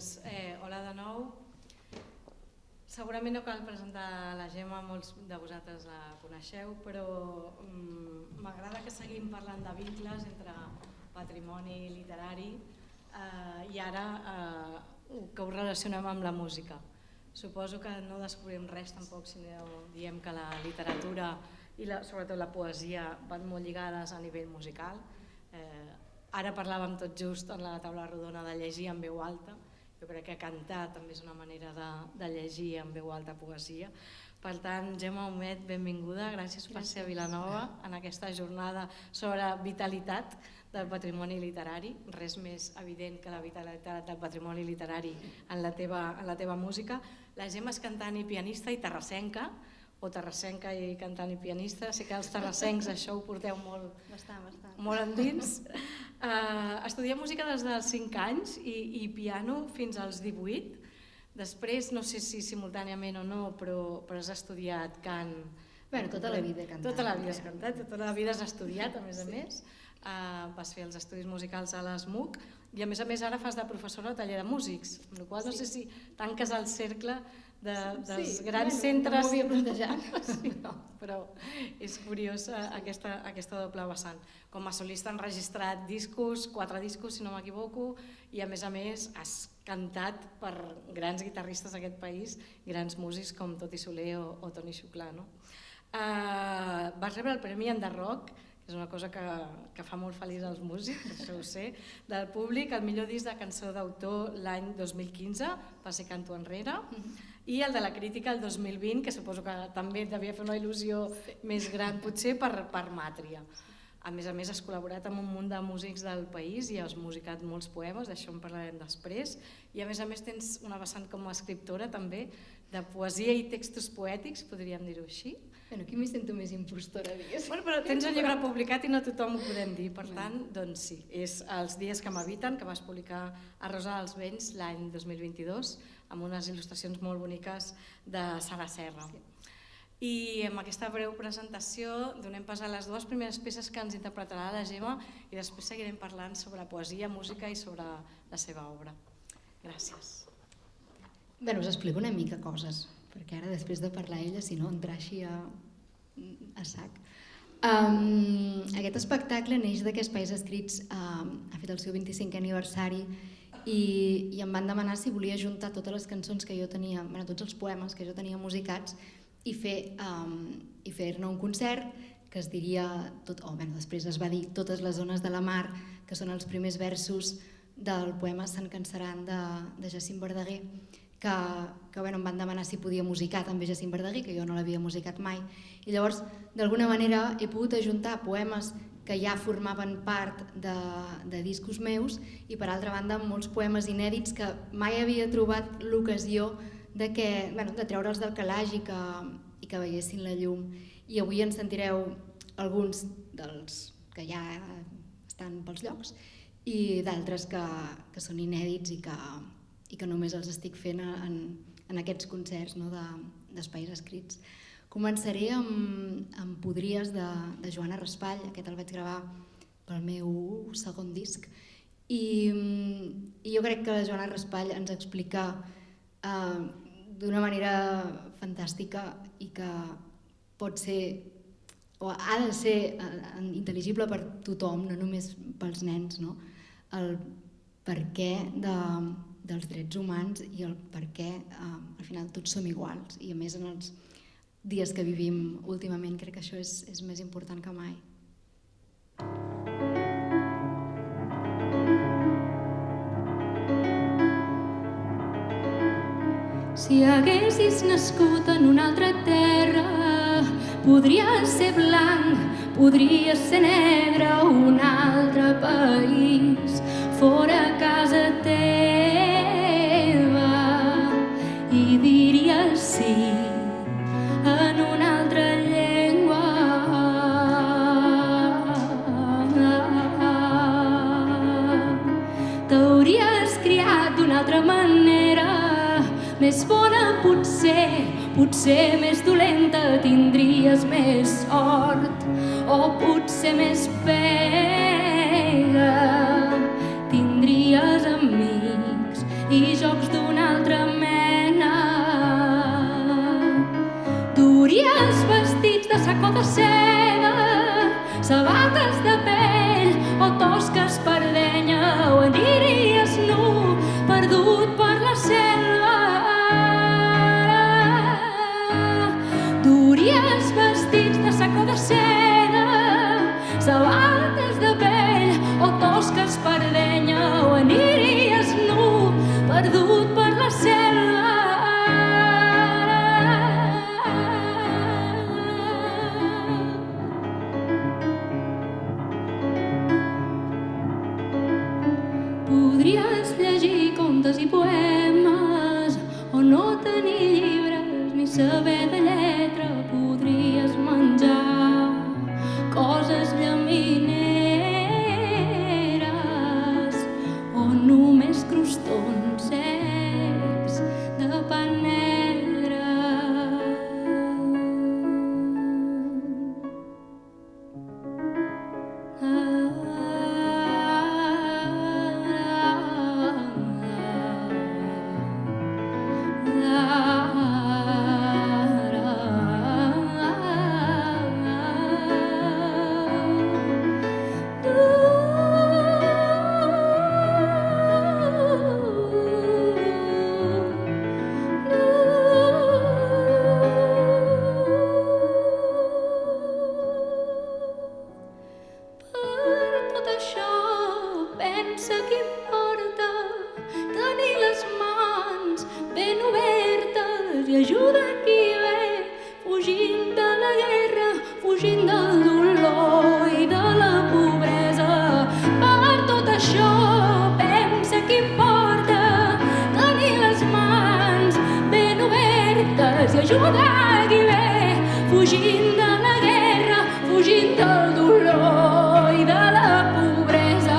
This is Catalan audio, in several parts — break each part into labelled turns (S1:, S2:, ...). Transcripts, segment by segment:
S1: Doncs, hola de nou. Segurament no cal presentar la Gemma, molts de vosaltres la coneixeu, però m'agrada que seguim parlant de vincles entre patrimoni literari i ara que ho relacionem amb la música. Suposo que no descobrim res tampoc si no diem que la literatura i sobretot la poesia van molt lligades a nivell musical. Ara parlàvem tot just en la taula rodona de llegir en veu alta. Jo crec que cantar també és una manera de llegir en veu alta poesia. Per tant, Gemma Humet, benvinguda. Gràcies per ser a Vilanova en aquesta jornada sobre vitalitat del patrimoni literari. Res més evident que la vitalitat del patrimoni literari en la teva música. La Gemma és cantant i pianista i terrassenca, o terrassenca i cantant i pianista. Sé que els terrassencs això ho porteu molt endins. Estudia música des dels 5 anys i piano fins als 18. Després, no sé si simultàniament o no, però has estudiat cant.
S2: Bueno, tota la vida he cantat.
S1: Tota la vida has cantat, tota la vida has estudiat, a més. Vas fer els estudis musicals a l'ESMUC i a més ara fas de professora al taller de músics, amb la qual cosa no sé si tanques el cercle dels grans centres.
S2: No m'ho havia plantejat.
S1: Sí, però és curiós aquesta doble vessant. Com a solista han registrat discos, 4 discos si no m'equivoco, i a més has cantat per grans guitarristes d'aquest país, grans músics com Toti Soler o Toni Xuclà. Vas rebre el Premi Enderrock, que és una cosa que fa molt feliç als músics, això ho sé, del públic, el millor disc de cançó d'autor l'any 2015, va ser Canto Enrere, i el de la crítica el 2020, que suposo que també devia fer una il·lusió més gran potser per Màtria. A més, has col·laborat amb un munt de músics del país i has musicat molts poemes, d'això en parlarem després, i a més tens una vessant com a escriptora també de poesia i textos poètics, podríem dir-ho així.
S2: Bueno, aquí m'hi sento més impostora, digues.
S1: Bueno, però tens un llibre publicat i no tothom ho podem dir, per tant, doncs sí, és Els dies que m'habiten, que vas publicar a Rosa dels Vents l'any 2022, amb unes il·lustracions molt boniques de Sara Serra. I amb aquesta breu presentació donem pas a les 2 primeres peces que ens interpretarà la Gemma i després seguirem parlant sobre poesia, música i sobre la seva obra. Gràcies.
S2: Bé, us explico una mica coses, perquè ara després de parlar ella, si no, entrar així a sac. Aquest espectacle neix de que Espais Escrits ha fet el seu 25è aniversari i em van demanar si volia juntar totes les cançons que jo tenia, tots els poemes que jo tenia musicats i fer-ne un concert que es diria, després es va dir Totes les ones de la mar, que són els primers versos del poema Sant Canseran de Jacint Verdaguer, que em van demanar si podia musicar també Jacint Verdaguer, que jo no l'havia musicat mai. I llavors, d'alguna manera, he pogut ajuntar poemes que ja formaven part de discos meus i, per altra banda, molts poemes inèdits que mai havia trobat l'ocasió de treure'ls del calaix i que veiessin la llum. I avui en sentireu alguns dels que ja estan pels llocs i d'altres que són inèdits i que només els estic fent en aquests concerts d'Espais Escrits. Començaré amb Podries de Joana Raspall, aquest el vaig gravar pel meu segon disc, i jo crec que la Joana Raspall ens explica d'una manera fantàstica i que pot ser o ha de ser intel·ligible per tothom, no només pels nens, el perquè dels drets humans i el perquè al final tots som iguals i a més en els dies que vivim últimament crec que això és més important que mai.
S3: Si haguessis nascut en una altra terra, podries ser blanc, podries ser negre, un altre país, fora casa teva, i diries sí en una altra llengua. T'hauries criat d'una altra manera, més bona potser més dolenta, tindries més sort o potser més pega, tindries amics i jocs d'una altra mena. Duries vestits de sac o de seda, sabates de pell o tosques per d'enya, o aniries nu, perdut per la selva. Duries vestits de sac o de seda, sabates de pell o tosques per d'enya, o aniries nu, perdut per la selva. Podries llegir contes i poemes o no tenir llibres ni saber de lletra. Podries menjar coses llamineres o només crostons secs de pa negre. Pensa que importa tenir les mans ben obertes i ajuda qui ve fugint de la guerra, fugint del dolor i de la pobresa. Per tot això pensa que importa tenir les mans ben obertes i ajuda qui ve fugint de la guerra, fugint del dolor i de la pobresa.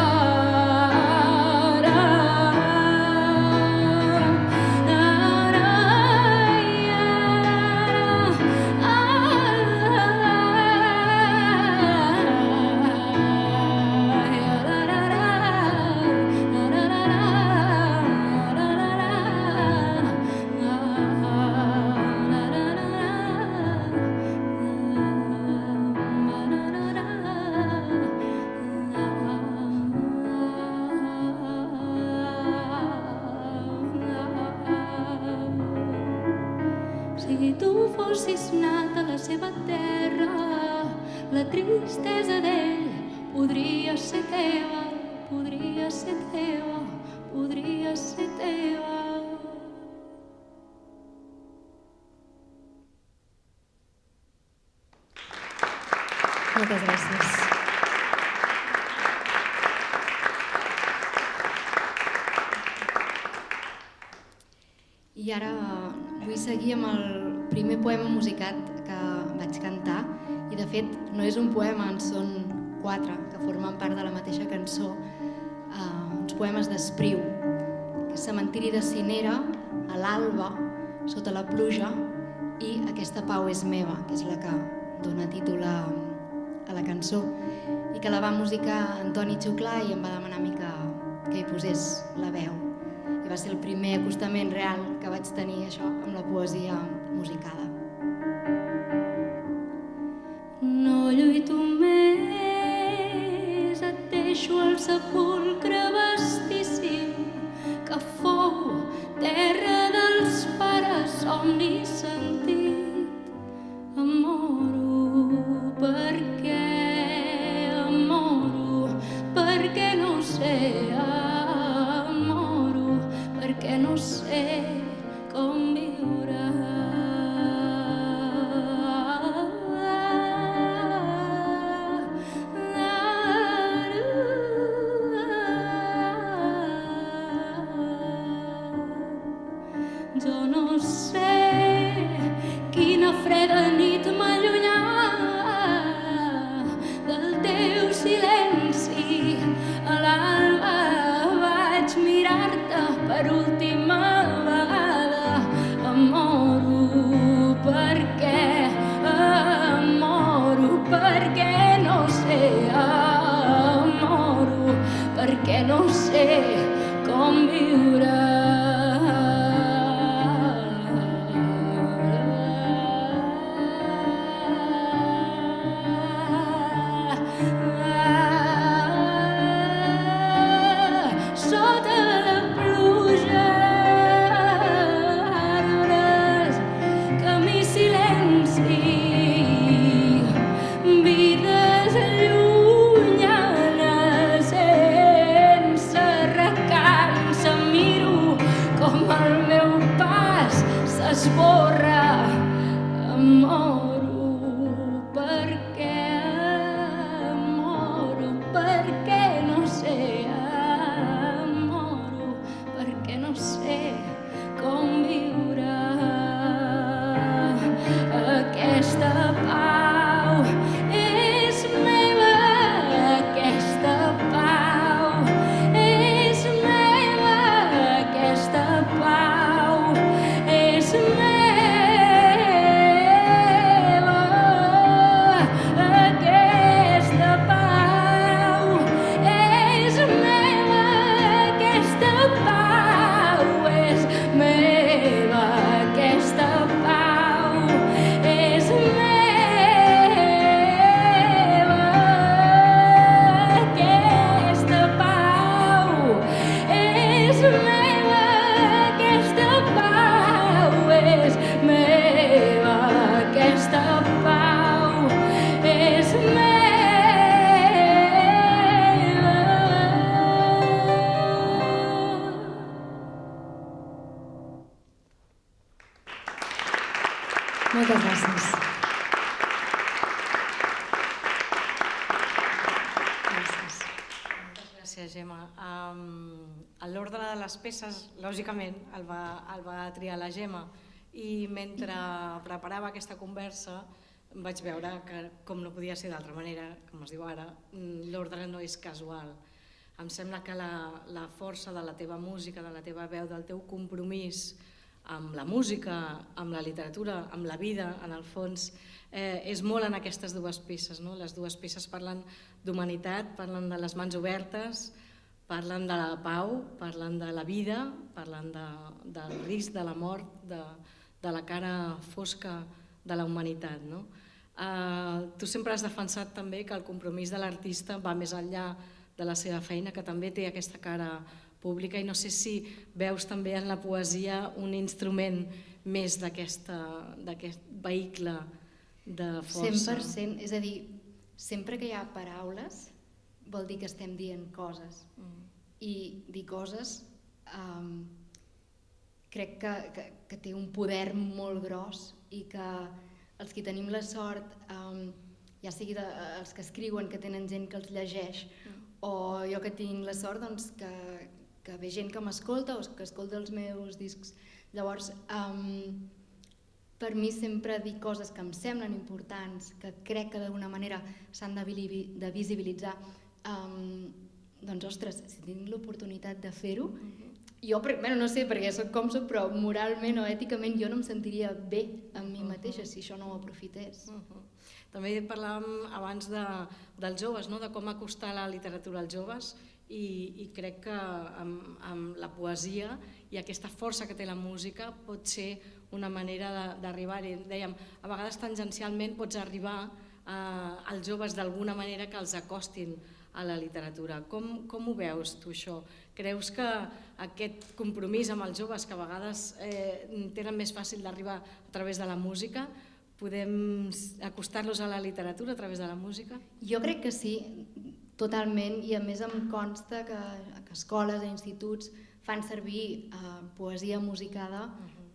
S3: Si tu fossis nat a la seva terra, la tristesa d'ell podria ser teva, podria ser teva, podria ser teva.
S2: Moltes gràcies. I ara vull seguir amb el primer poema musicat que vaig cantar, i de fet no és un poema, en són 4 que formen part de la mateixa cançó, uns poemes d'Espriu, que és Cementiri de Cinera, A l'alba, Sota la pluja i Aquesta pau és meva, que és la que dona títol a la cançó, i que la va musicar Antoni Xuclà i em va demanar a mi que hi posés la veu. I va ser el primer acostament real que vaig tenir això amb la poesia musicada.
S3: No lluito més, et deixo al sepulcre vastíssim que fou terra dels pares, somni sentit. Em moro perquè no sé, perquè no sé com viure. Jo no sé quina freda nit m'allunyà del teu silenci. A l'alba vaig mirar-te per última vegada. com el meu pas s'esborra. Em moro perquè no sé, em moro perquè no sé com viure. Aquesta pau és meva, aquesta pau és meva, aquesta pau és meva.
S2: Moltes gràcies.
S1: Moltes gràcies, Gemma. L'ordre de les peces, lògicament, el va triar la Gemma, i mentre preparava aquesta conversa vaig veure que, com no podia ser d'altra manera, com es diu ara, l'ordre no és casual. Em sembla que la força de la teva música, de la teva veu, del teu compromís amb la música, amb la literatura, amb la vida, en el fons, és molt en aquestes dues peces. Les dues peces parlen d'humanitat, parlen de les mans obertes, parlen de la pau, parlen de la vida, parlen del risc, de la mort, de la cara fosca de la humanitat. Tu sempre has defensat també que el compromís de l'artista va més enllà de la seva feina, que també té aquesta cara pública, i no sé si veus també en la poesia un instrument més d'aquest vehicle de força.
S2: 100%, és a dir, sempre que hi ha paraules vol dir que estem dient coses, i dir coses crec que té un poder molt gros, i que els que tenim la sort, ja sigui els que escriuen, que tenen gent que els llegeix, o jo que tinc la sort que ve gent que m'escolta o que escolta els meus discs. Llavors, per mi sempre dir coses que em semblen importants, que crec que d'alguna manera s'han de visibilitzar, doncs, ostres, si tinc l'oportunitat de fer-ho, jo, no sé perquè soc com soc, però moralment o èticament jo no em sentiria bé amb mi mateixa si això no ho aprofités.
S1: També parlàvem abans dels joves, de com acostar la literatura als joves, i crec que amb la poesia i aquesta força que té la música pot ser una manera d'arribar-hi. Dèiem, a vegades tangencialment pots arribar als joves d'alguna manera que els acostin a la literatura. Com ho veus tu això? Creus que aquest compromís amb els joves, que a vegades tenen més fàcil d'arribar a través de la música, podem acostar-los a la literatura a través de la música?
S2: Jo crec que sí, totalment, i a més em consta que escoles i instituts fan servir poesia musicada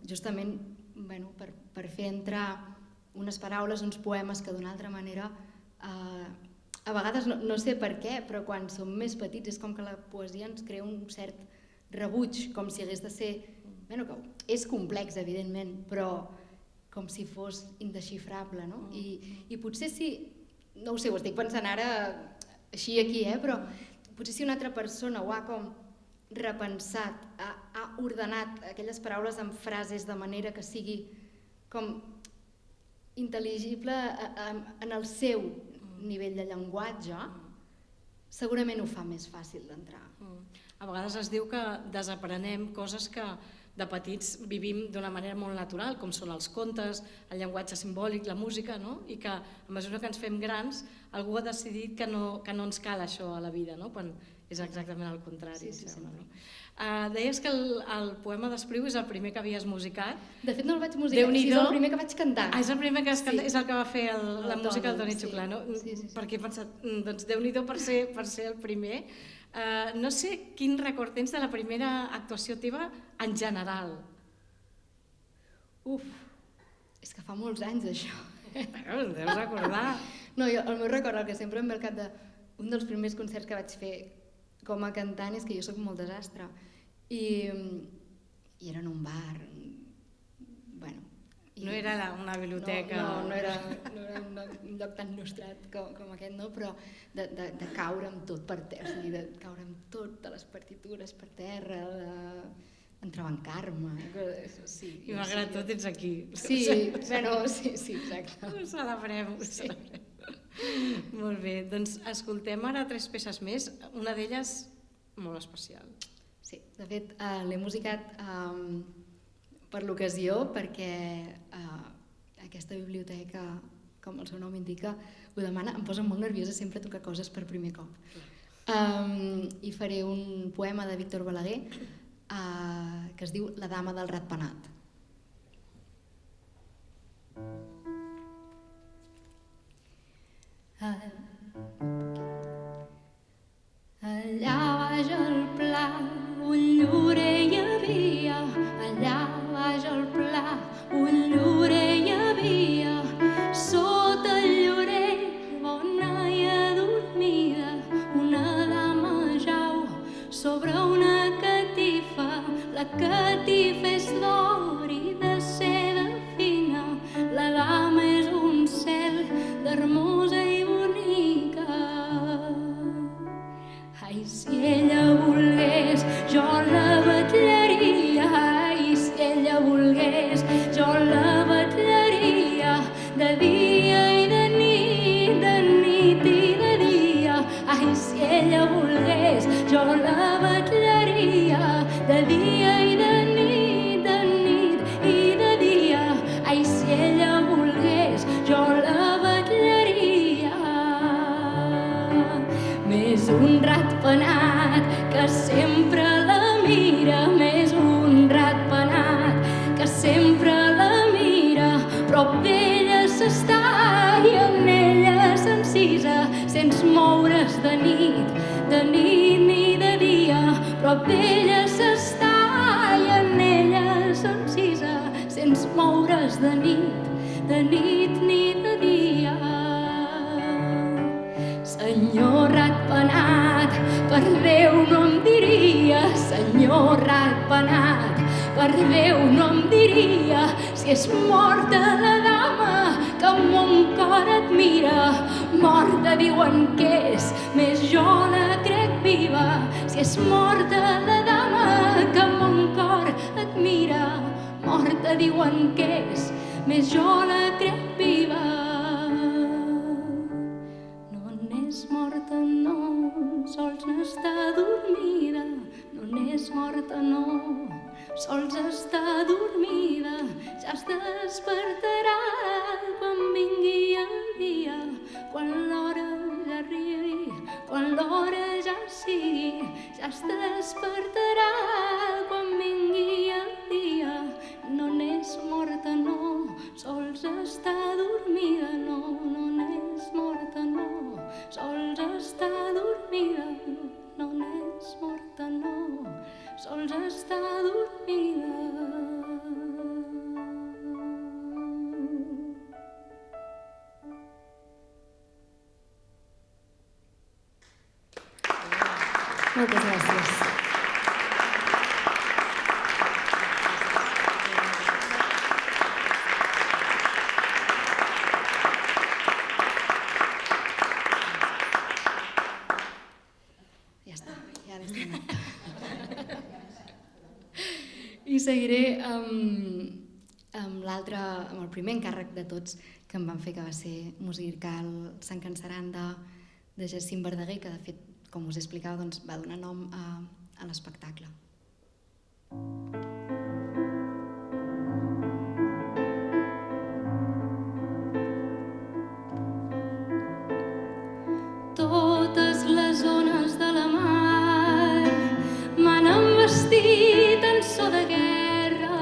S2: justament per fer entrar unes paraules, uns poemes que d'una altra manera, a vegades no sé per què, però quan som més petits és com que la poesia ens crea un cert rebuig, com si hagués de ser, que és complex evidentment, però com si fos indesxifrable, no? I potser si, no ho sé, ho estic pensant ara així aquí, però potser si una altra persona ho ha com repensat, ha ordenat aquelles paraules en frases de manera que sigui com intel·ligible en el seu nivell de llenguatge, segurament ho fa més fàcil d'entrar.
S1: A vegades es diu que desaprenem coses que de petits vivim d'una manera molt natural, com són els contes, el llenguatge simbòlic, la música, i que a mesura que ens fem grans algú ha decidit que no ens cal això a la vida, quan és exactament el contrari. Deies que el poema d'Espriu és el primer que havies musicat.
S2: De fet no el vaig musicar, és el primer que vaig cantar.
S1: És el primer que vas cantar, és el que va fer la música del Toni Xuclà, no? Perquè he pensat, doncs Déu-n'hi-do per ser el primer. No sé quin record tens de la primera actuació teva en general.
S2: Uf, és que fa molts anys això.
S1: Bueno, ho deus recordar.
S2: No, jo, el meu record, el que sempre em ve al cap d'un dels primers concerts que vaig fer com a cantant és que jo sóc molt desastre. I era en un bar. Bueno,
S1: no era una biblioteca.
S2: No era un lloc tan nostrat com aquest, no? Però de caure amb tot per terra, o sigui, de caure amb totes les partitures per terra, d'entrebancar-me. Sí,
S1: I malgrat tot ets aquí.
S2: Sí, bueno, sí, exacte.
S1: Ho celebrem, ho celebrem. Molt bé, doncs escoltem ara 3 peces més, una d'elles molt especial.
S2: Sí, de fet l'he musicat per l'ocasió perquè aquesta biblioteca, com el seu nom indica, ho demana, em posa molt nerviosa sempre tocar coses per primer cop. I faré un poema de Víctor Balaguer que es diu La dama del ratpenat.
S3: Allà baix al pla un llorer hi havia, allà baix al pla un llorer hi havia, sota el llorer bona i adormida, una dama jau sobre una catifa, la catifa és d'or i de seda fina, la dama és un cel d'hermosa i bonica. Ai, si ella volgués, jo la vetllaria. Ai, si ella volgués, jo la vetllaria. De dia i de nit i de dia. Ai, si ella volgués, jo la vetllaria. De dia i de nit i de dia. Ai, si ella volgués, jo la vetllaria. Més un ratpenat que sempre la mira, més un ratpenat que sempre la mira, prop d'ella s'està i en ella s'encisa, sense moure's de nit ni de dia, prop d'ella s'està i en ella s'encisa, sense moure's de nit ni de dia. Senyor ratpenat, per Déu no em diria, senyor ratpenat, per Déu no em diria, si és morta la dama que mon cor admira, morta diuen que és, més jo la crec viva, si és morta la dama que mon cor admira, morta diuen que és, més jo la crec viva. És morta, no, sols n'està dormida, no n'és morta, no, sols està dormida, ja es despertarà quan vingui el dia, quan l'hora ja arribi, quan l'hora ja sigui, ja es despertarà quan vingui el dia, no n'és morta, no, sols està dormida, no, no n'és morta, no, sols està dormida, no n'és morta, no, sols està dormida.
S2: Moltes gràcies. I seguiré amb l'altre, amb el primer encàrrec de tots que em van fer, que va ser musical Sant Cansaran de Jacint Verdaguer, que de fet, com us explicava, doncs, va donar nom a l'espectacle.
S3: Totes les ones de la mar m'han envestit en so de guerra,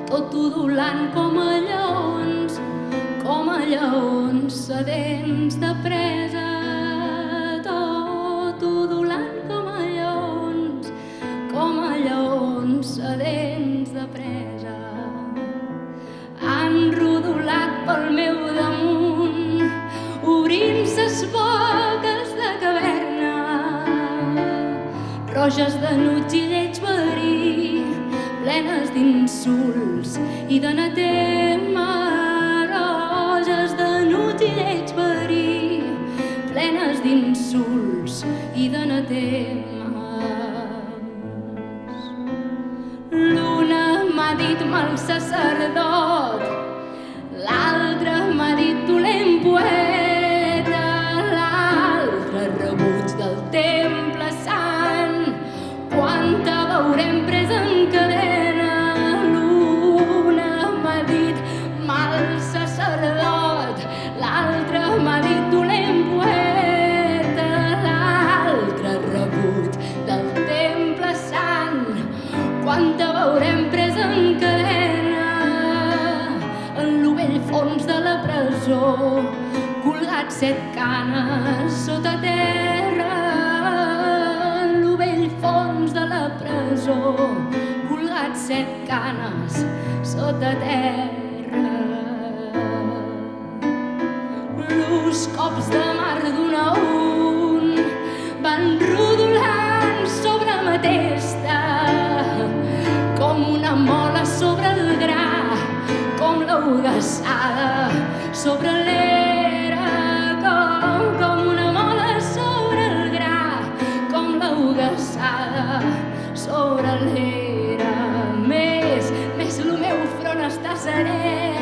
S3: tot udolant com a lleons sedents de presa, tot udolant presa. Han rodolat pel meu damunt, obrint ses boques de caverna, roges de nuig i lleig verí, plenes d'insults i d'anatema. Roges de nuig i lleig verí, plenes d'insults i d'anatemes. L'una m'ha dit mal sacerdot, l'altra m'ha dit dolent poeta, l'altra rebuig del temple sant. Quanta veurem presa en cadena? L'una m'ha dit mal sacerdot, l'altra m'ha dit dolent poeta, l'altra rebuig del temple sant. Quanta veurem presa en cadena? En lo vell fons de la presó, colgat 7 canes sota terra. En lo vell fons de la presó, colgat 7 canes sota terra. Los cops de mar d'un a un van rodolant sobre ma testa, com una mola sobre el gra, com l'augassada sobre l'era, com una mola sobre el gra, com l'augassada sobre l'era. Més lo meu front està serè,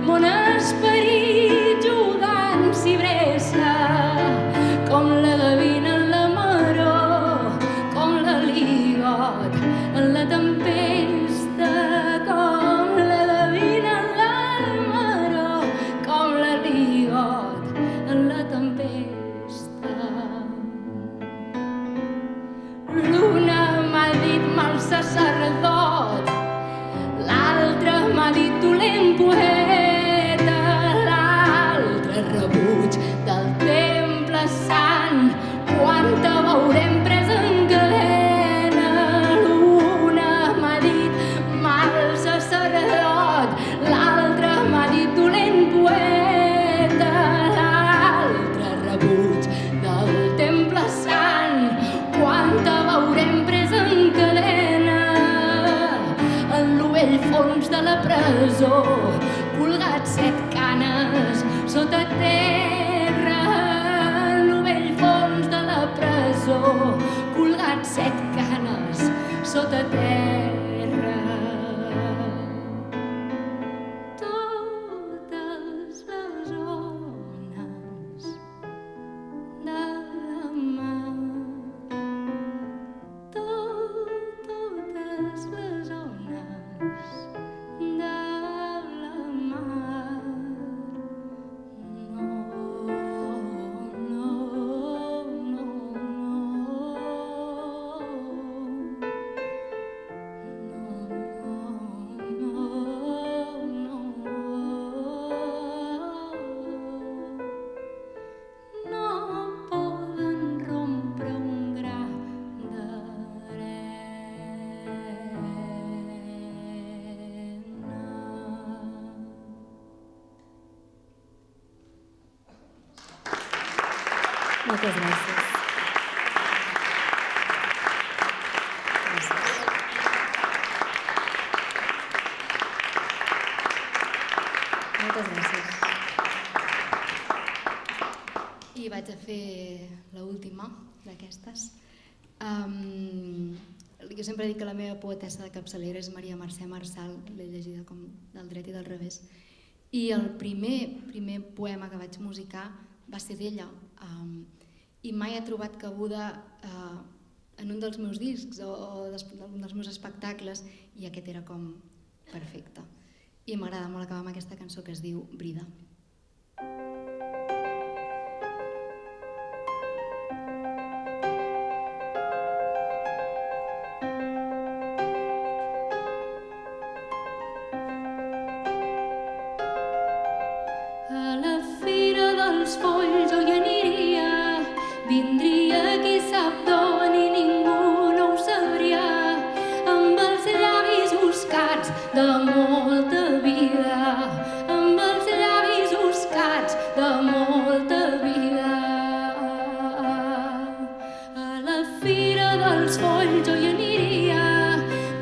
S3: mon esperit jugant s'hi bressa, com la gavina en la maror, com l'aligot en la tempesta, com la gavina en la maror, com l'aligot en la tempesta. L'una m'ha dit mal sacerdot, l'altra m'ha dit dolent poeta, l'altra rebuig del temple sant. Quanta veurem presa en cadena? L'una m'ha dit mal sacerdot, l'altra m'ha dit dolent poeta, l'altra rebuig del temple sant. Quanta veurem presa en cadena? En lo vell fons de la presó, colgat 7 canes sota terra. En lo vell fons de la presó, colgat 7 canes sota terra. Totes les ones de la mar, totes les ones de la mar. No, no, no, no poden rompre un gra d'arena.
S2: Moltes gràcies. Moltes gràcies. I vaig a fer l'última d'aquestes. Jo sempre dic que la meva poetessa de capçalera és Maria Mercè Marçal, l'he llegida com del dret i del revés. I el primer poema que vaig musicar va ser d'ella. I mai he trobat cabuda en un dels meus discs o en un dels meus espectacles, i aquest era com perfecte. I m'agrada molt acabar amb aquesta cançó que es diu Brida.
S3: A la fira dels folls jo hi aniria, vindria qui sap d'on i ningú no ho sabria, amb els llavis buscant buscats de molta vida, amb els llavis buscats de molta vida. A la fira dels folls jo hi aniria,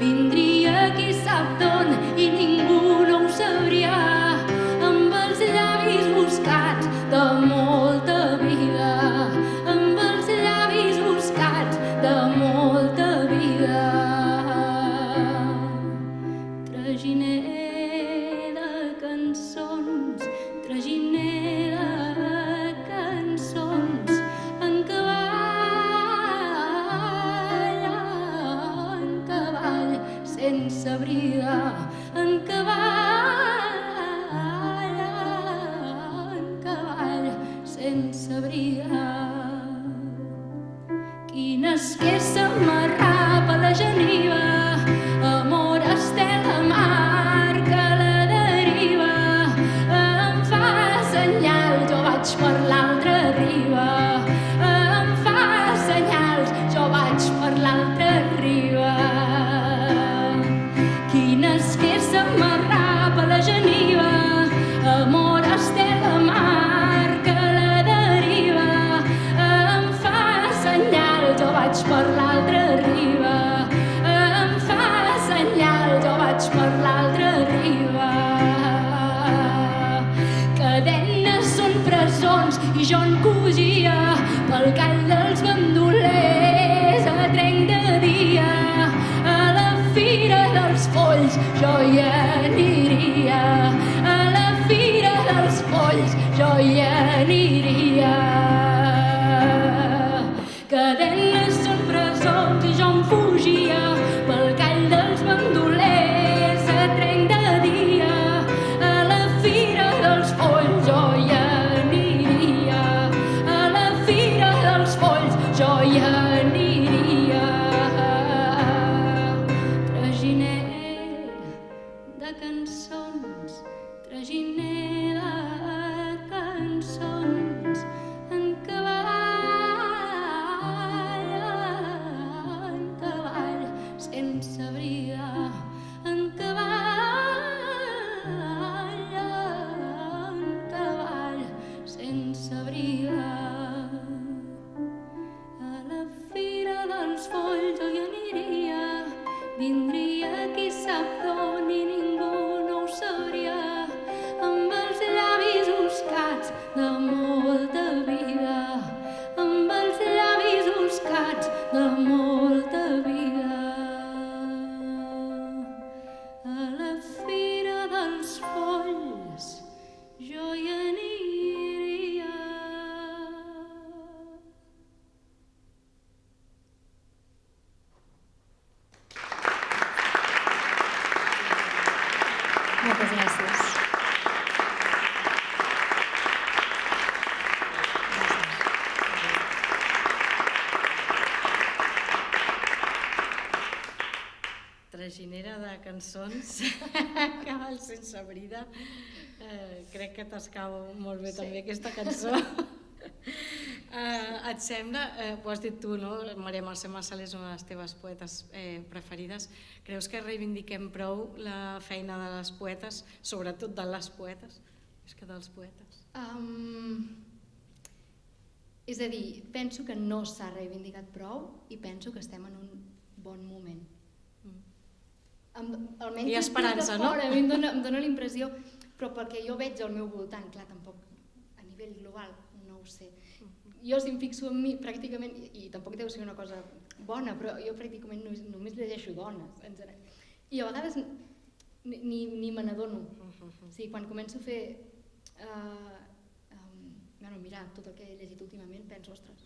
S3: vindria qui sap d'on i ningú no ho sabria, amb els llavis buscats de molta vida, amb els llavis buscats de molta vida. Traginer de cançons, traginer de cançons, en cavall sense brida, en cavall sense brida. Quina esquessa m'arrapa la geniva, amor estela mar que la deriva, em fa senyal, jo vaig per l'altra riba, em fa senyals, jo vaig per l'altra riba. Quina esquessa m'arrapa la geniva, amor estela mar que la deriva, em fa senyal, jo vaig per l'altra riba, em fa senyal, jo vaig per l'altra riba. Cadenes són presons i jo en cosia pel call dels bandolers a trenc de dia. A la fira dels folls jo hi aniria, a la fira dels folls jo hi aniria. Cadenes són presons i jo em fugia pel call dels bandolers a trenc de dia. A la fira dels folls jo hi aniria, a la fira dels folls jo hi aniria. Traginer de cançons, traginer de cançons, en cavall sense brida, en cavall sense brida. A la fira dels folls jo hi aniria, vindria qui sap d'on i ningú no ho sabria, amb els llavis buscats de molta vida, amb els llavis buscats de molta vida. A la fira dels folls jo hi aniria.
S2: Moltes gràcies.
S1: Traginera de cançons, cavall sense brida. Crec que t'escau molt bé també aquesta cançó. Et sembla, ho has dit tu, no? Maria Mercè Marçal és una de les teves poetes preferides. Creus que reivindiquem prou la feina de les poetes, sobretot de les poetes, més que dels poetes?
S2: És a dir, penso que no s'ha reivindicat prou i penso que estem en un bon moment. Almenys
S1: Hi ha esperança, no?
S2: A mi em dóna la impressió, però perquè jo veig al meu voltant, clar, tampoc a nivell global, no ho sé. Jo si em fixo en mi, pràcticament, i tampoc deu ser una cosa bona, però jo pràcticament només llegeixo dones. I a vegades ni me n'adono. O sigui, quan començo a fer... mirar tot el que he llegit últimament, penso, ostres,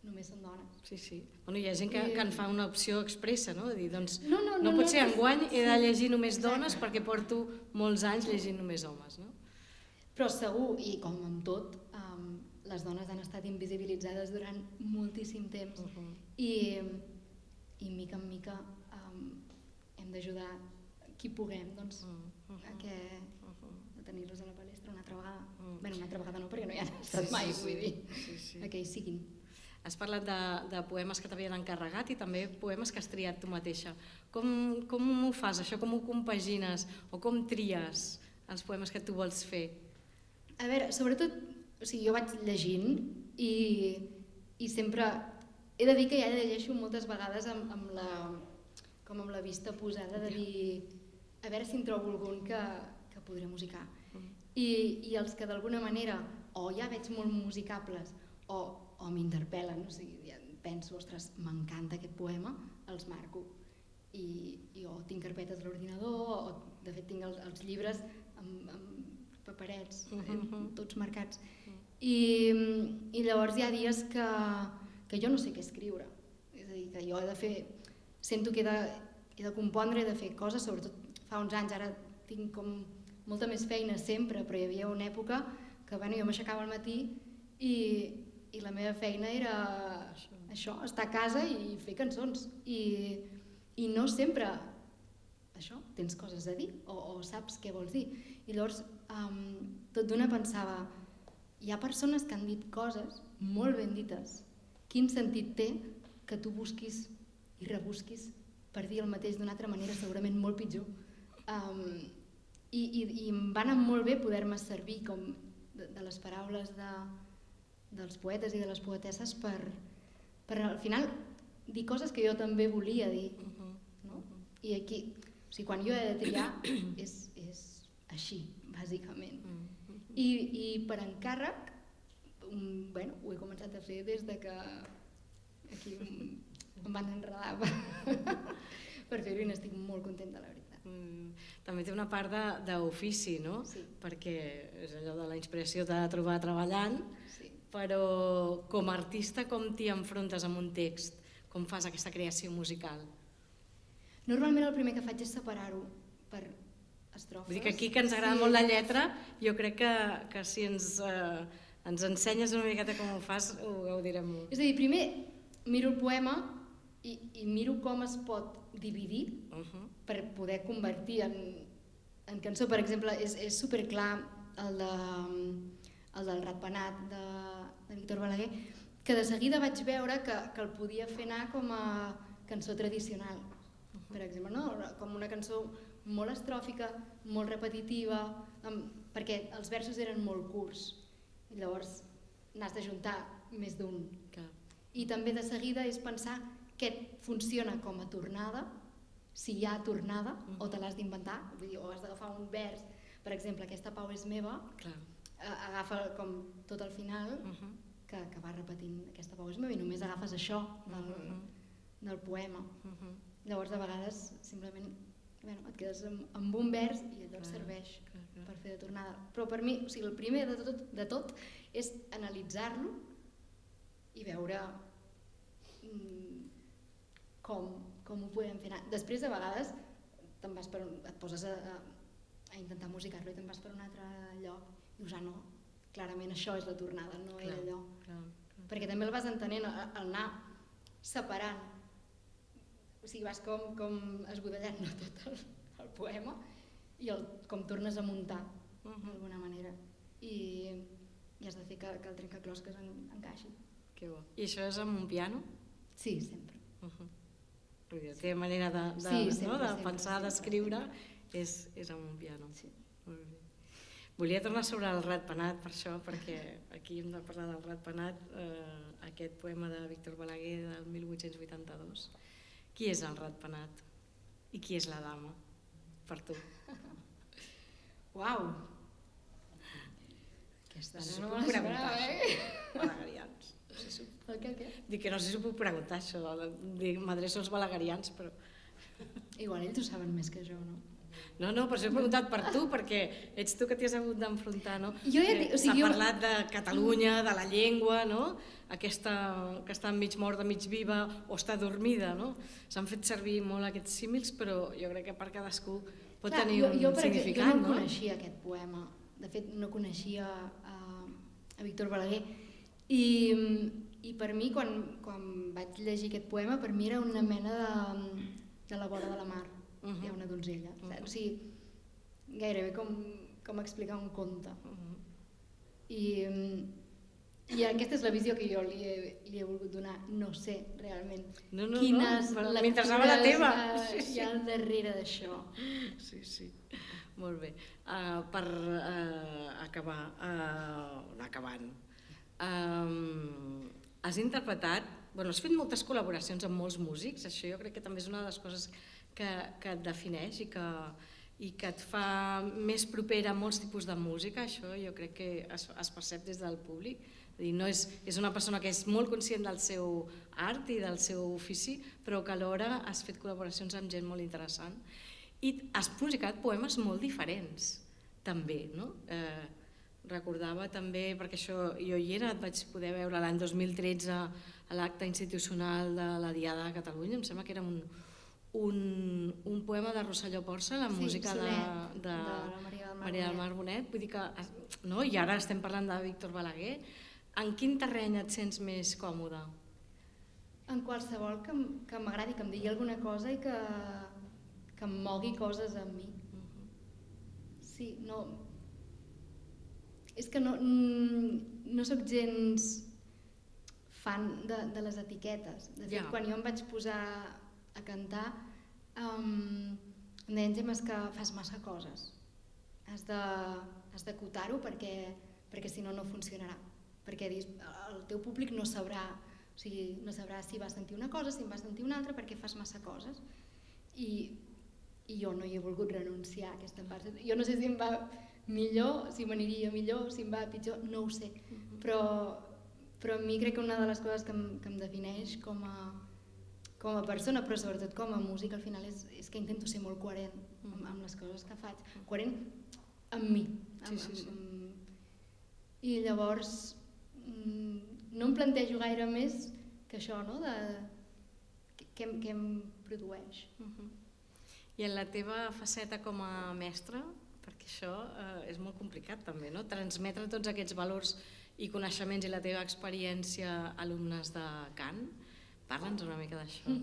S2: només són dones.
S1: Sí, sí. Bueno, hi ha gent que en fa una opció expressa, no? De dir, doncs,
S2: no
S1: pot ser enguany he de llegir només dones perquè porto molts anys llegint només homes, no?
S2: Però segur, i com amb tot, les dones han estat invisibilitzades durant moltíssim temps i mica en mica hem d'ajudar qui puguem doncs, a tenir-los a la palestra una altra vegada. Bé, una altra vegada no, perquè no hi han estat mai, vull dir, que hi siguin.
S1: Has parlat de poemes que t'havien encarregat i també poemes que has triat tu mateixa. Com ho fas, això? Com ho compagines o com tries els poemes que tu vols fer?
S2: A veure, sobretot, o sigui, jo vaig llegint i sempre he de dir que ja llegeixo moltes vegades amb la vista posada de dir a veure si en trobo algun que podré musicar. I els que d'alguna manera o ja veig molt musicables o m'interpel·len, o sigui, ja penso, ostres, m'encanta aquest poema, els marco. I o tinc carpetes a l'ordinador, o de fet tinc els llibres amb paperets, tots marcats. I llavors hi ha dies que jo no sé què escriure, és a dir, que jo he de fer, sento que he de compondre, he de fer coses, sobretot fa uns anys, ara tinc com molta més feina sempre, però hi havia una època que jo m'aixecava al matí i la meva feina era això, estar a casa i fer cançons. I no sempre això, tens coses a dir o saps què vols dir. I llavors tot d'una pensava, hi ha persones que han dit coses molt ben dites. Quin sentit té que tu busquis i rebusquis per dir el mateix d'una altra manera, segurament molt pitjor? I em va anar molt bé poder-me servir com de les paraules dels poetes i de les poetesses per al final dir coses que jo també volia dir. I aquí, o sigui, quan jo he de triar és així, bàsicament. I per encàrrec, ho he començat a fer des de que aquí em van enredar per fer-ho i n'estic molt contenta, la veritat.
S1: També té una part d'ofici, no?
S2: Sí.
S1: Perquè és allò de la inspiració t'ha de trobar treballant, però com a artista com t'hi enfrontes amb un text? Com fas aquesta creació musical?
S2: Normalment el primer que faig és separar-ho per estrofes.
S1: Vull dir que aquí que ens agrada molt la lletra, jo crec que si ens ensenyes una miqueta com ho fas, ho gaudirem molt.
S2: És a dir, primer miro el poema i miro com es pot dividir per poder convertir en cançó. Per exemple, és superclar el del Ratpenat de Víctor Balaguer, que de seguida vaig veure que el podia fer anar com a cançó tradicional, per exemple, no? Com una cançó molt estròfica, molt repetitiva, perquè els versos eren molt curts, i llavors n'has d'ajuntar més d'un. I també de seguida és pensar què funciona com a tornada, si hi ha tornada o te l'has d'inventar, o has d'agafar un vers, per exemple, aquesta pau és meva, agafa com tot el final que va repetint aquesta pau és meva i només agafes això del poema. Llavors de vegades simplement et quedes amb un vers i allò et serveix per fer de tornada. Però per mi, o sigui, el primer de tot és analitzar-lo i veure com ho podem fer anar. Després, de vegades, et poses a intentar musicar-lo i te'n vas per un altre lloc i dius, no, clarament això és la tornada, no era allò. Perquè també el vas entenent, el anar separant. O sigui, vas com esbudellant tot el poema i com tornes a muntar d'alguna manera. I has de fer que el trencaclosques encaixi.
S1: Que bo. I això és amb un piano?
S2: Sí, sempre.
S1: La teva manera de pensar, d'escriure és amb un piano. Volia tornar sobre el Ratpenat per això, perquè aquí hem de parlar del Ratpenat, aquest poema de Víctor Balaguer del 1882. Qui és el Ratpenat i qui és la dama, per tu?
S2: Uau!
S1: Aquesta no me l'esperava, Balagarians.
S2: Què?
S1: Dic que no sé si ho puc preguntar, això. M'adreço als balagarians, però...
S2: Igual ells ho saben més que jo, no?
S1: No, per això he preguntat per tu, perquè ets tu que t'hi has hagut d'enfrontar, no?
S2: S'ha
S1: parlat de Catalunya, de la llengua, no? Aquesta que està mig morta, mig viva o està dormida, no? S'han fet servir molt aquests símils, però jo crec que per cadascú pot tenir un significat, no?
S2: Jo no coneixia aquest poema, de fet no coneixia a Víctor Balaguer, i per mi, quan vaig llegir aquest poema, per mi era una mena de la vora de la mar. Hi ha una donzella, o sigui, gairebé com explicar un conte. I I aquesta és la visió que jo li he volgut donar. No sé realment
S1: quines m'interessava la teva.
S2: Hi ha al darrere d'això.
S1: Sí. Molt bé. Per acabar, acabant, has interpretat, has fet moltes col·laboracions amb molts músics, això jo crec que també és una de les coses que et defineix i que et fa més propera a molts tipus de música, això jo crec que es percep des del públic. És una persona que és molt conscient del seu art i del seu ofici, però que alhora has fet col·laboracions amb gent molt interessant i has musicat poemes molt diferents també, no? Recordava també, perquè això jo hi era, et vaig poder veure l'any 2013 a l'acte institucional de la Diada de Catalunya, em sembla que era un poema de Rosselló Porça, la música de Maria del Mar Bonet, vull dir que, no? I ara estem parlant de Víctor Balaguer. En quin terreny et sents més còmode?
S2: En qualsevol que m'agradi, que em digui alguna cosa i que em mogui coses a mi. Sí, no... És que no soc gens fan de les etiquetes. De fet, quan jo em vaig posar a cantar, em deien, Gemma, és que fas massa coses. Has d'acotar-ho perquè si no, no funcionarà. Perquè el teu públic no sabrà si va sentir una cosa, si en va sentir una altra, perquè fas massa coses. I jo no hi he volgut renunciar a aquesta part. Jo no sé si em va millor, si m'aniria millor, si em va pitjor, no ho sé. Però a mi crec que una de les coses que em defineix com a persona, però sobretot com a músic, al final és que intento ser molt coherent amb les coses que faig. Coherent amb mi. I llavors no em plantejo gaire més que això, no? Què em produeix.
S1: I en la teva faceta com a mestra, perquè això és molt complicat també, no? Transmetre tots aquests valors i coneixements i la teva experiència a alumnes de cant, parla'ns una mica d'això.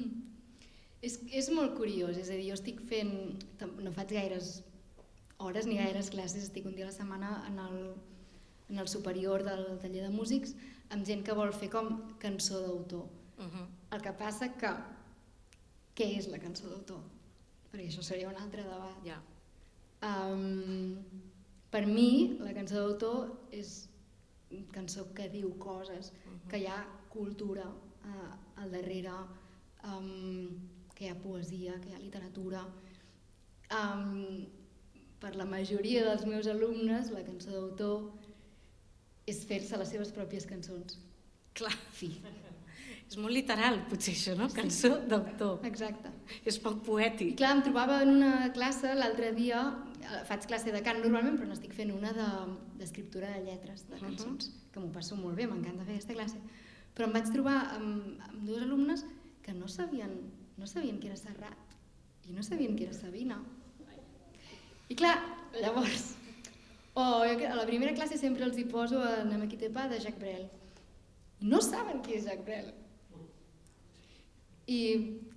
S2: És molt curiós, és a dir, jo estic fent, no faig gaires hores ni gaires classes, estic un dia a la setmana en el superior del taller de músics amb gent que vol fer com cançó d'autor. El que passa que què és la cançó d'autor? Perquè això seria un altre debat. Per mi la cançó d'autor és una cançó que diu coses, que hi ha cultura al darrere, que hi ha poesia, que hi ha literatura. Per la majoria dels meus alumnes la cançó d'autor és fer-se les seves pròpies cançons.
S1: Clar, és molt literal potser això, no? Cançó d'autor.
S2: Exacte.
S1: És poc poètic.
S2: I clar, em trobava en una classe l'altre dia, faig classe de cant normalment, però n'estic fent una d'escriptura de lletres, de cançons, que m'ho passo molt bé, m'encanta fer aquesta classe. Però em vaig trobar amb dos alumnes que no sabien qui era Serrat i no sabien qui era Sabina. I clar, llavors... a la primera classe sempre els hi poso Anem aquí te pa de Jacques Brel. I no saben qui és Jacques Brel. I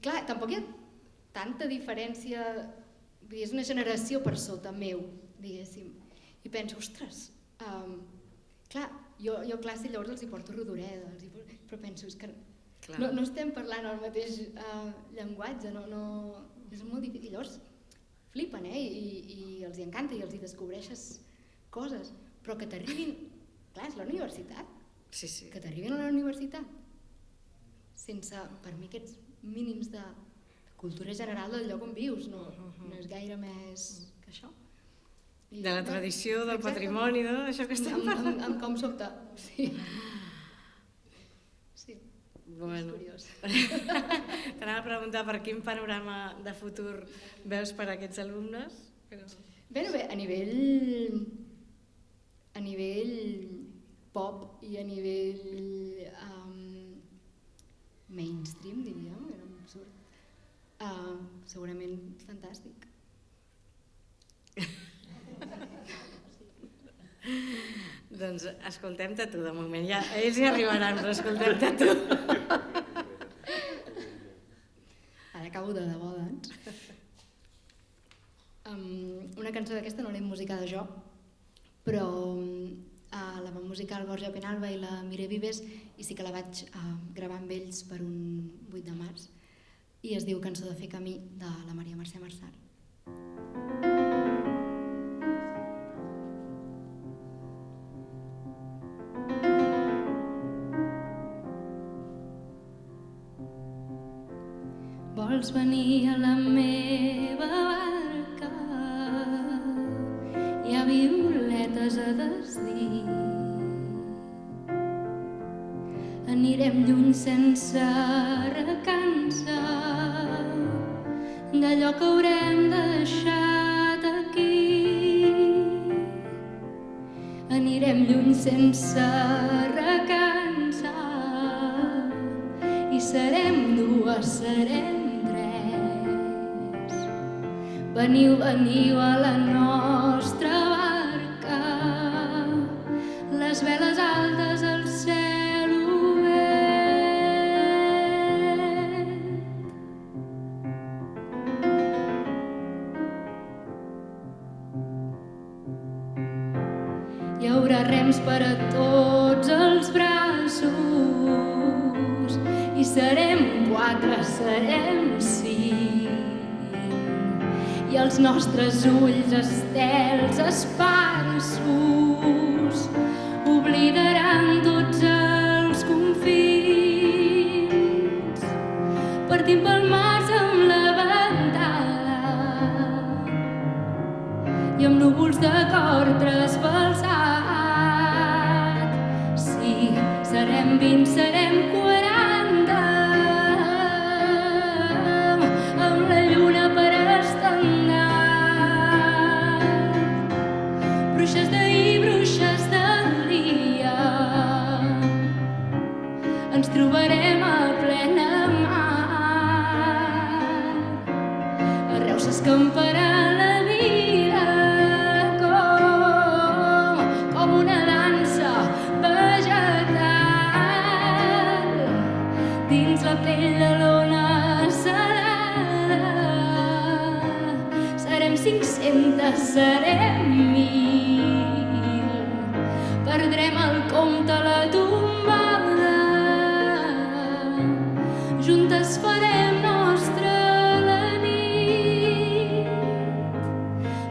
S2: clar, tampoc hi ha tanta diferència, és una generació per sota meu, diguéssim. I penso, ostres, clar, jo a classe llavors els hi porto Rodoreda, però penso, és que no estem parlant el mateix llenguatge, és molt difícil. I llavors flipen, i els hi encanta i els hi descobreixes coses, però que t'arribin, clar, és la universitat, que t'arribin a la universitat sense, per mi, aquests mínims de cultura general del lloc on vius, no és gaire més que això.
S1: De la tradició, del patrimoni, d'això que estem parlant.
S2: Amb com sobta, sí. Sí, és curiós.
S1: T'anava a preguntar per quin panorama de futur veus per a aquests alumnes.
S2: Bé, a nivell pop i a nivell mainstream, diríem, era un absurd, segurament fantàstic.
S1: Doncs escoltem-te tu, de moment. Ells hi arribaran, però escoltem-te tu.
S2: Ara acabo de debò, doncs. Una cançó d'aquesta no l'he musicada jo, però la veu musical Borja Penalba i la Mireia Vives, i sí que la vaig gravar amb ells per un 8 de març, i es diu Cançó de fer camí, de la Maria Mercè Marçal.
S3: Vols venir a la meva barca? Hi ha violetes a desdir. Anirem lluny sense recança d'allò que haurem deixat aquí. Anirem lluny sense recança i serem dues, serem tres. Veniu, veniu a la nostra barca, les veles altes al cel obert. Hi haurà rems per a tots els braços i serem 4, serem 5. I els nostres ulls estels esparsos oblidaran tots els confins. Partim pel març amb la ventada i amb núvols de cor trasbalsat. Sí, serem 20, serem 40, amb la lluna per estendard. Bruixes d'ahir, bruixes del dia, ens trobarem a plena mar. A Reus s'escamparà la vida com una dansa vegetal dins la pell de l'ona salada. Serem 500, serem 1000, perdrem el compte a la tombada. Juntes farem nostra la nit,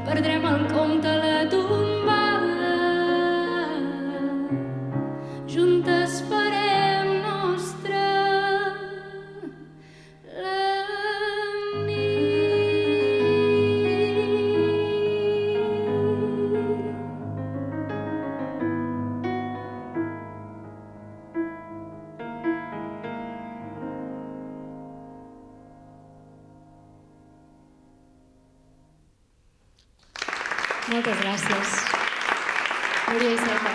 S3: perdrem el compte a la tombada. Juntes farem nostra la nit.
S2: Moltes gràcies. Núria Iceta.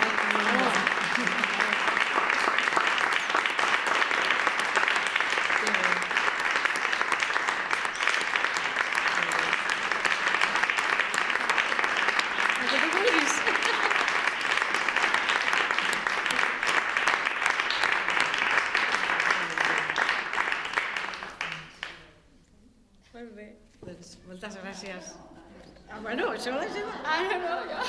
S1: Molt bé, doncs moltes gràcies. Bueno, això la gent...
S3: No, jo.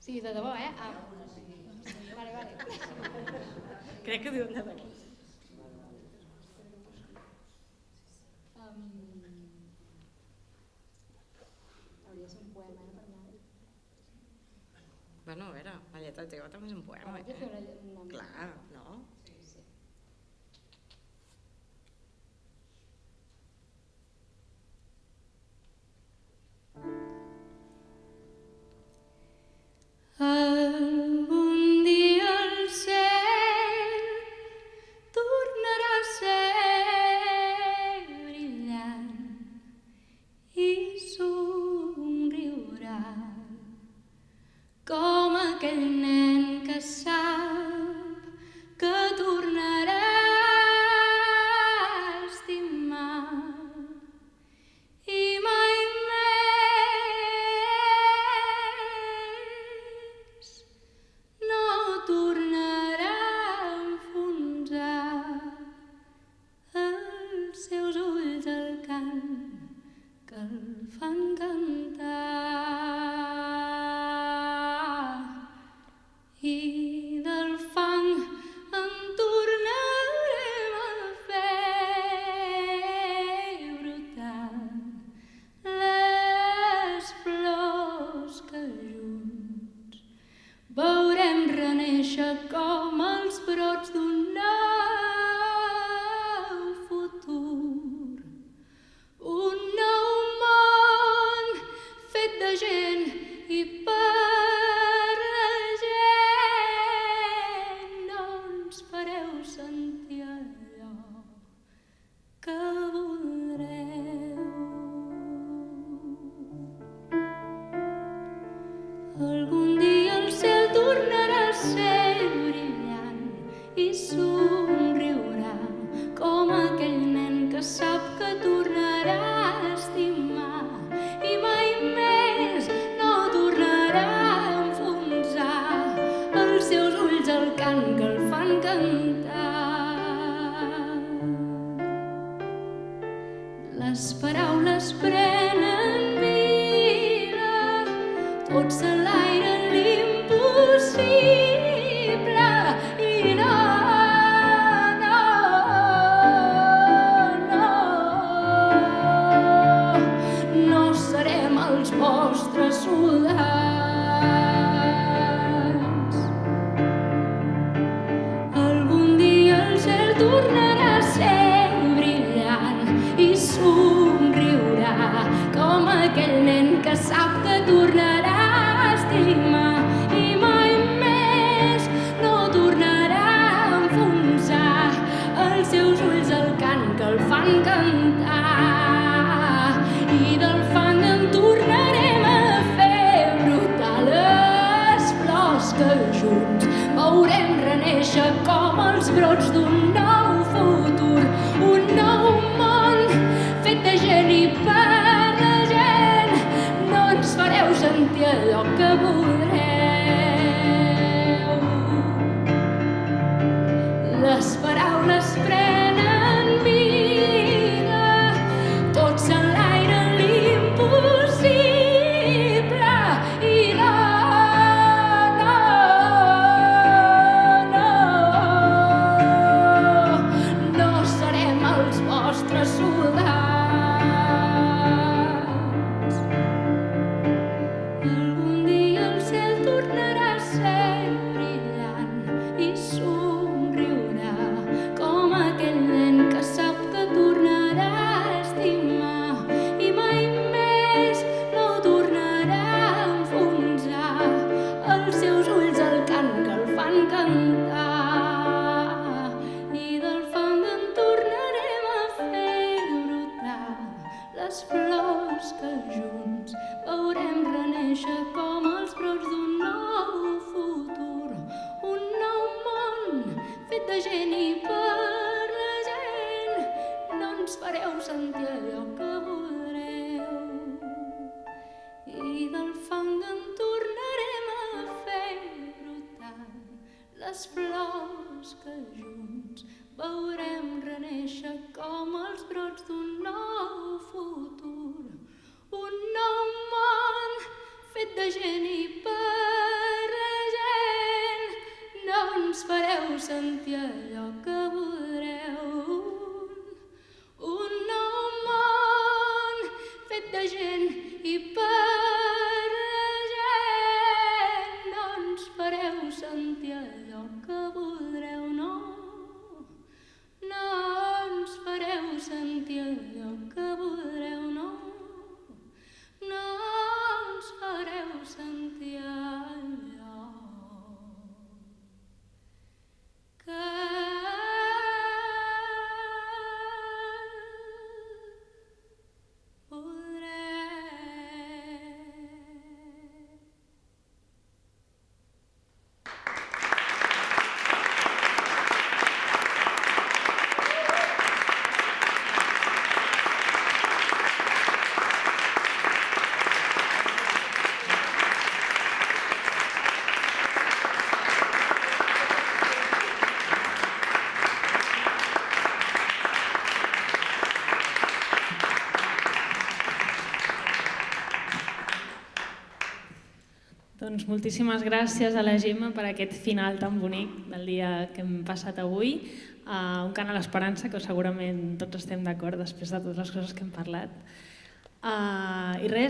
S3: Sí, de debò, eh? Vale.
S1: Crec que diuen de debò.
S2: Hauria de ser un poema, per anar.
S1: Bueno, a veure, la lletra teva també és un poema,
S2: Hauria de fer una...
S1: Clar, no?
S2: Sí.
S3: Algun dia el cel tornarà a ser brillant i somriurà com aquell nen que sap brots d'un nou futur. Un nou món fet de gent i per la gent. No ens fareu sentir allò que voldreu. Algun dia el cel tornarà a ser brillant i somriurà com aquell nen que sap que tornarà a estimar i mai més no tornarà a enfonsar els seus ulls al cant que el fan cantar. Les paraules prenen vida, tots a l'aire l'impossible i no, no, no, no serem els vostres soldats. Algun dia el cel tornarà a ser brillant i somriurà com aquell nen que sap que tornarà a estimar i mai més no tornarà a enfonsar els seus ulls al cant que el fan cantar. I del fang en tornarem a fer brotar les flors que junts veurem renéixer com els brots d'un nou futur. Un nou món fet de gent i per la gent. No ens fareu sentir allò que voldreu. Les paraules prenen vida, tots en l'aire l'impossible i no, no, no, no serem els vostres soldats. Algun dia el cel tornarà a ser brillant i somriurà com aquell nen que sap que tornarà a estimar i mai més no tornarà a enfonsar els seus ulls al cant que el fan cantar. I del fang en tornarem a fer brotar les flors que junts veurem renéixer com els brots d'un nou futur. Un nou món fet de gent i per la gent. No ens fareu sentir allò que voldreu. I del fang en tornarem a fer brotar les flors que junts veurem renéixer com els brots d'un nou futur. Un nou món fet de gent i per la gent. No ens fareu sentir allò que voldreu. Un nou món fet de gent i per la gent. No ens fareu sentir allò que voldreu, no. No ens fareu sentir allò que voldreu, no. No ens fareu sentir allò que
S4: Doncs moltíssimes gràcies a la Gemma per aquest final tan bonic del dia que hem passat avui. Un cant a l'esperança, que segurament tots estem d'acord després de totes les coses que hem parlat. I res,